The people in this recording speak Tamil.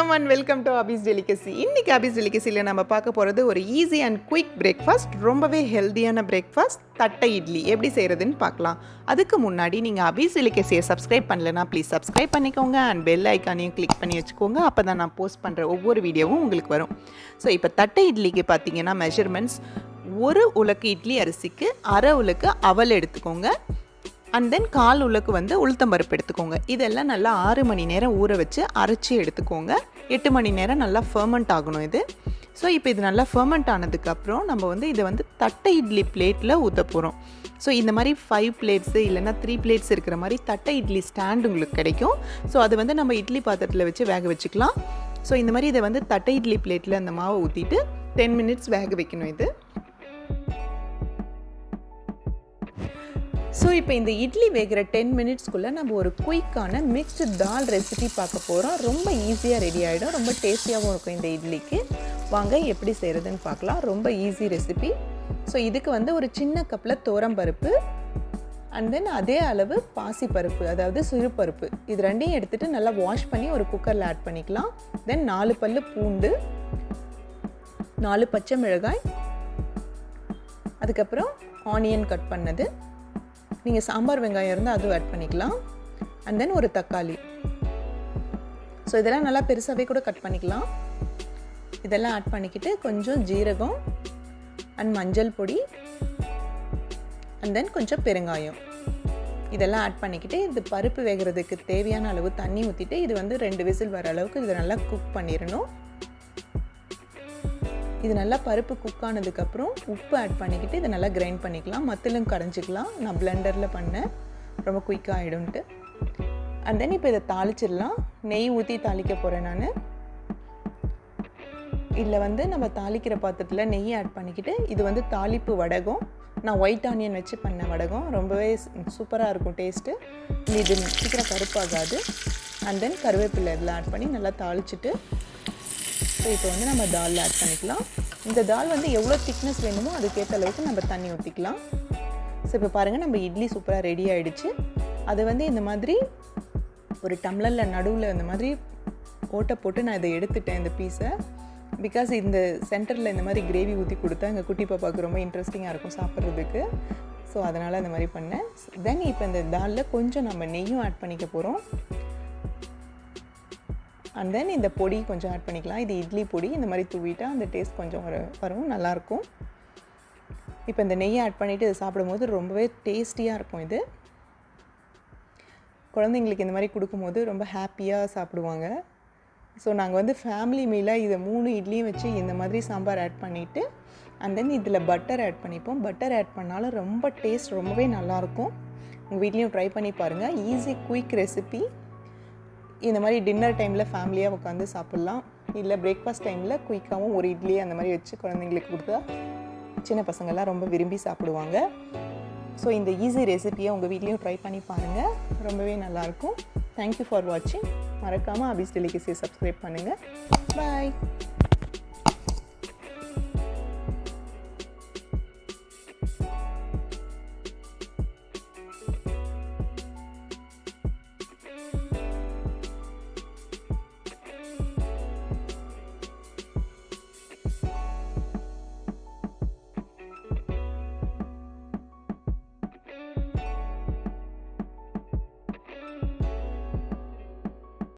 வணக்கம் and welcome to Abbe's delicacy. இன்றைக்கி அபிஸ் டெலிகசியில் நம்ம பார்க்க போகிறது ஒரு ஈஸி அண்ட் குயிக் பிரேக்ஃபாஸ்ட், ரொம்பவே ஹெல்த்தியான பிரேக்ஃபாஸ்ட், தட்டை இட்லி எப்படி செய்கிறதுன்னு பார்க்கலாம். அதுக்கு முன்னாடி நீங்கள் அபிஸ் டெலிகசியை சப்ஸ்கிரைப் பண்ணலைன்னா ப்ளீஸ் சப்ஸ்கிரைப் பண்ணிக்கோங்க அண்ட் பெல் ஐக்கானையும் கிளிக் பண்ணி வச்சுக்கோங்க. அப்போ தான் நான் போஸ்ட் பண்ணுற ஒவ்வொரு வீடியோவும் உங்களுக்கு வரும். ஸோ இப்போ தட்டை இட்லிக்கு பார்த்தீங்கன்னா மெஷர்மெண்ட்ஸ், ஒரு உலக்கு இட்லி அரிசிக்கு அரை உலக்கு அவல் எடுத்துக்கோங்க. அண்ட் தென் கால் உலக்கு உளுத்தம்பருப்பு எடுத்துக்கோங்க. இதெல்லாம் நல்லா 6 மணி நேரம் ஊற வச்சு அரைச்சி எடுத்துக்கோங்க. 8 மணி நேரம் நல்லா ஃபர்மெண்ட் ஆகணும் இது. ஸோ இப்போ இது நல்லா ஃபர்மெண்ட் ஆனதுக்கப்புறம் நம்ம இதை தட்டை இட்லி பிளேட்டில் ஊற்ற போகிறோம். ஸோ இந்த மாதிரி 5 பிளேட்ஸு இல்லைனா 3 பிளேட்ஸ் இருக்கிற மாதிரி தட்டை இட்லி ஸ்டாண்ட் உங்களுக்கு கிடைக்கும். ஸோ அது நம்ம இட்லி பாத்திரத்தில் வச்சு வேக வச்சுக்கலாம். ஸோ இந்த மாதிரி இதை தட்டை இட்லி பிளேட்டில் அந்த மாவை ஊற்றிட்டு 10 மினிட்ஸ் வேக வைக்கணும் இது. ஸோ இப்போ இந்த இட்லி வேகிற 10 மினிட்ஸ்க்குள்ளே நம்ம ஒரு குயிக்கான மிக்ஸ்டு தால் ரெசிபி பார்க்க போகிறோம். ரொம்ப ஈஸியாக ரெடி ஆகிடும், ரொம்ப டேஸ்டியாகவும் இருக்கும் இந்த இட்லிக்கு. வாங்க எப்படி செய்கிறதுன்னு பார்க்கலாம். ரொம்ப ஈஸி ரெசிபி. ஸோ இதுக்கு ஒரு சின்ன கப்பில் துவரம்பருப்பு அண்ட் தென் அதே அளவு பாசிப்பருப்பு, அதாவது சிறுபருப்பு, இது ரெண்டையும் எடுத்துகிட்டு நல்லா வாஷ் பண்ணி ஒரு குக்கரில் ஆட் பண்ணிக்கலாம். தென் 4 பல்லு பூண்டு, 4 பச்சை மிளகாய், அதுக்கப்புறம் ஆனியன் கட் பண்ணது, நீங்கள் சாம்பார் வெங்காயம் இருந்தால் அதுவும் ஆட் பண்ணிக்கலாம். அண்ட் தென் ஒரு தக்காளி. ஸோ இதெல்லாம் நல்லா பெருசாகவே கூட கட் பண்ணிக்கலாம். இதெல்லாம் ஆட் பண்ணிக்கிட்டு கொஞ்சம் ஜீரகம் அண்ட் மஞ்சள் பொடி அண்ட் தென் கொஞ்சம் பெருங்காயம் இதெல்லாம் ஆட் பண்ணிக்கிட்டு இது பருப்பு வேகிறதுக்கு தேவையான அளவு தண்ணி ஊற்றிட்டு இது 2 விசில் வர அளவுக்கு இதை நல்லா குக் பண்ணிடணும். இது நல்லா பருப்பு குக் ஆனதுக்கப்புறம் உப்பு ஆட் பண்ணிக்கிட்டு இதை நல்லா கிரைண்ட் பண்ணிக்கலாம். மத்திலும் கரைஞ்சிக்கலாம். நான் பிளெண்டரில் பண்ணேன், ரொம்ப குயிக்காக ஆகிடும்ட்டு. அண்ட் தென் இப்போ இதை தாளிச்சிடலாம். நெய் ஊற்றி தாளிக்க போகிறேன் நான். இதில் நம்ம தாளிக்கிற பாத்திரத்தில் நெய் ஆட் பண்ணிக்கிட்டு இது தாளிப்பு வடகம். நான் ஒயிட் ஆனியன் வச்சு பண்ண வடகம், ரொம்பவே சூப்பராக இருக்கும் டேஸ்ட்டு. இது சீக்கிரம் கருப்பாகாது. அண்ட் தென் கருவேப்பிலை இதில் ஆட் பண்ணி நல்லா தாளிச்சிட்டு ஸோ இப்போ நம்ம தால் ஆட் பண்ணிக்கலாம். இந்த தால் எவ்வளோ திக்னஸ் வேணுமோ அதுக்கேற்ற அளவுக்கு நம்ம தண்ணி ஊற்றிக்கலாம். ஸோ இப்போ பாருங்கள், நம்ம இட்லி சூப்பராக ரெடி ஆகிடுச்சு. அது இந்த மாதிரி ஒரு டம்ளரில் நடுவில் இந்த மாதிரி ஓட்டை போட்டு நான் இதை எடுத்துட்டேன் இந்த பீஸை. பிகாஸ் இந்த சென்டரில் இந்த மாதிரி கிரேவி ஊற்றி கொடுத்தா எங்கள் குட்டி பாப்பாவுக்கு ரொம்ப இன்ட்ரெஸ்டிங்காக இருக்கும் சாப்பிட்றதுக்கு. ஸோ அதனால் அந்த மாதிரி பண்ணேன். தென் இப்போ இந்த தாலில் கொஞ்சம் நம்ம நெய்யும் ஆட் பண்ணிக்க போகிறோம். அண்ட் தென் இந்த பொடி கொஞ்சம் ஆட் பண்ணிக்கலாம். இது இட்லி பொடி. இந்த மாதிரி தூவிட்டால் அந்த டேஸ்ட் கொஞ்சம் வரும், நல்லாயிருக்கும். இப்போ இந்த நெய்யை ஆட் பண்ணிவிட்டு இதை சாப்பிடும்போது ரொம்பவே டேஸ்டியாக இருக்கும். இது குழந்தைங்களுக்கு இந்த மாதிரி கொடுக்கும்போது ரொம்ப ஹாப்பியாக சாப்பிடுவாங்க. ஸோ நாங்கள் ஃபேமிலி மீலாக இதை 3 இட்லியும் வச்சு இந்த மாதிரி சாம்பார் ஆட் பண்ணிவிட்டு அண்ட் தென் இதில் பட்டர் ஆட் பண்ணிப்போம். பட்டர் ஆட் பண்ணாலும் ரொம்ப டேஸ்ட் ரொம்பவே நல்லாயிருக்கும். உங்கள் வீட்லேயும் ட்ரை பண்ணி பாருங்கள். Easy quick recipe. இந்த மாதிரி டின்னர் டைமில் ஃபேமிலியாக உட்காந்து சாப்பிட்லாம். இல்லை பிரேக்ஃபாஸ்ட் டைமில் குயிக்காகவும் ஒரு இட்லி அந்த மாதிரி வச்சு குழந்தைங்களுக்கு கொடுத்தா சின்ன பசங்கள்லாம் ரொம்ப விரும்பி சாப்பிடுவாங்க. ஸோ இந்த ஈஸி ரெசிபியை உங்கள் வீட்லேயும் ட்ரை பண்ணி பாருங்கள், ரொம்பவே நல்லாயிருக்கும். தேங்க்யூ ஃபார் வாட்சிங். மறக்காமல் அபிஸ் டெலிகசியை சப்ஸ்கிரைப் பண்ணுங்கள். பாய்.